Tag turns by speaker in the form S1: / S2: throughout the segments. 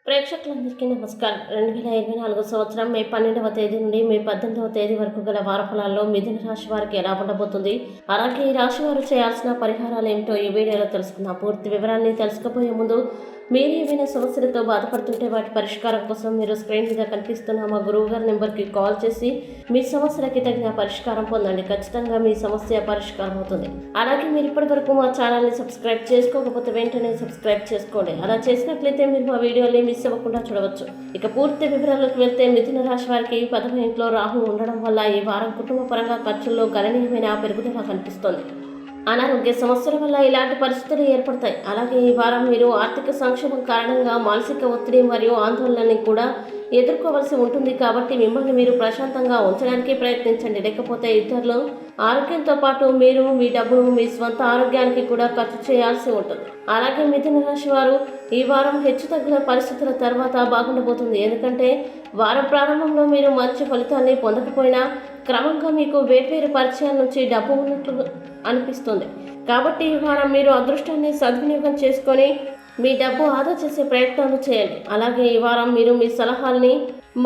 S1: ప్రేక్షకులందరికీ నమస్కారం. 2024 సంవత్సరం మే 12వ తేదీ నుండి మే 18వ తేదీ వరకు గల వారఫలాల్లో మిథున రాశి వారికి ఎలా ఉండబోతుంది, అలాగే ఈ రాశి వారు చేయాల్సిన పరిహారాలు ఏమిటో ఈ వీడియోలో తెలుసుకుందాం. పూర్తి వివరాన్ని తెలుసుకోబోయే ముందు మీరు ఏమైనా సమస్యలతో బాధపడుతుంటే వాటి పరిష్కారం కోసం మీరు స్క్రీన్ మీద కనిపిస్తున్న మా గురువుగారి నెంబర్కి కాల్ చేసి మీ సమస్యలకి తగిన పరిష్కారం పొందండి. ఖచ్చితంగా మీ సమస్య పరిష్కారం అవుతుంది. అలాగే మీరు ఇప్పటి వరకు మా ఛానల్ని సబ్స్క్రైబ్ చేసుకోకపోతే వెంటనే సబ్స్క్రైబ్ చేసుకోండి. అలా చేసినట్లయితే మీరు మా వీడియోని మిస్ అవ్వకుండా చూడవచ్చు. ఇక పూర్తి వివరాల్లోకి వెళ్తే మిథున రాశి వారికి 10వ ఇంట్లో రాహు ఉండడం వల్ల ఈ వారం కుటుంబ పరంగా ఖర్చుల్లో గణనీయమైన పెరుగుదల కనిపిస్తోంది. అనారోగ్య సమస్యల వల్ల ఇలాంటి పరిస్థితులు ఏర్పడతాయి. అలాగే ఈ వారం మీరు ఆర్థిక సంక్షోభం కారణంగా మానసిక ఒత్తిడి మరియు ఆందోళనని కూడా ఎదుర్కోవాల్సి ఉంటుంది. కాబట్టి మిమ్మల్ని మీరు ప్రశాంతంగా ఉంచడానికి ప్రయత్నించండి. లేకపోతే ఇతరులు ఆరోగ్యంతో పాటు మీరు మీ డబ్బును మీ స్వంత ఆరోగ్యానికి కూడా ఖర్చు చేయాల్సి ఉంటుంది. అలాగే మిథున రాశి వారు ఈ వారం హెచ్చుతగ్గుల పరిస్థితుల తర్వాత బాగుండబోతుంది. ఎందుకంటే వారం ప్రారంభంలో మీరు మంచి ఫలితాన్ని పొందకపోయినా క్రమంగా మీకు వేర్వేరు పరిచయాల నుంచి డబ్బు ఉన్నట్లు అనిపిస్తుంది. కాబట్టి ఈ వారం మీరు అదృష్టాన్ని సద్వినియోగం చేసుకొని మీ డబ్బు ఆదా చేసే ప్రయత్నాలు చేయండి. అలాగే ఈ వారం మీరు మీ సలహాలని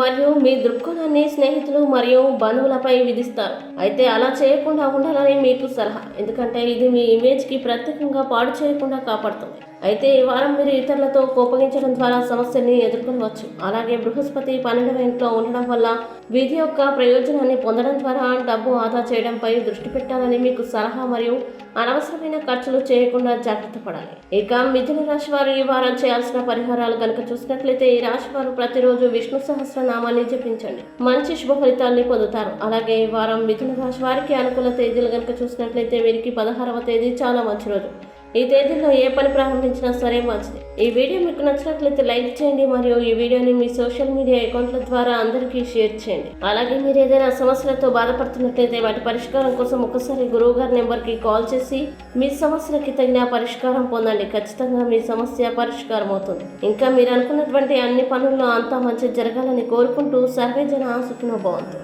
S1: మరియు మీ దృక్కోణాన్ని స్నేహితులు మరియు బంధువులపై విధిస్తారు. అయితే అలా చేయకుండా ఉండాలని మీకు సలహా, ఎందుకంటే ఇది మీ ఇమేజ్కి ప్రత్యేకంగా పాడు చేయకుండా కాపాడుతుంది. అయితే ఈ వారం మీరు ఇతరులతో కోపగించడం ద్వారా సమస్యల్ని ఎదుర్కొనవచ్చు. అలాగే బృహస్పతి 12వ ఇంట్లో ఉండడం వల్ల విధి యొక్క ప్రయోజనాన్ని పొందడం ద్వారా డబ్బు ఆదా చేయడంపై దృష్టి పెట్టాలని మీకు సలహా మరియు అనవసరమైన ఖర్చులు చేయకుండా జాగ్రత్త పడాలి. ఇక మిథున రాశి వారు ఈ వారం చేయాల్సిన పరిహారాలు కనుక చూసినట్లయితే ఈ రాశి వారు ప్రతిరోజు విష్ణు సహస్రనామాన్ని జపించండి. మంచి శుభ ఫలితాల్ని పొందుతారు. అలాగే ఈ వారం మిథున రాశి వారికి అనుకూల తేదీలు కనుక చూసినట్లయితే వీరికి 16వ తేదీ చాలా మంచి రోజు. ఈ తేదీలో ఏ పని ప్రారంభించినా సరే మంచిది. ఈ వీడియో మీకు నచ్చినట్లయితే లైక్ చేయండి మరియు ఈ వీడియోని మీ సోషల్ మీడియా అకౌంట్ల ద్వారా అందరికీ షేర్ చేయండి. అలాగే మీరు ఏదైనా సమస్యలతో బాధపడుతున్నట్లయితే వాటి పరిష్కారం కోసం ఒకసారి గురువుగారి నెంబర్కి కాల్ చేసి మీ సమస్యలకి తగిన పరిష్కారం పొందండి. ఖచ్చితంగా మీ సమస్య పరిష్కారం అవుతుంది. ఇంకా మీరు అనుకున్నటువంటి అన్ని పనుల్లో అంతా మంచి జరగాలని కోరుకుంటూ సర్వే జన సుఖినో భవంతు.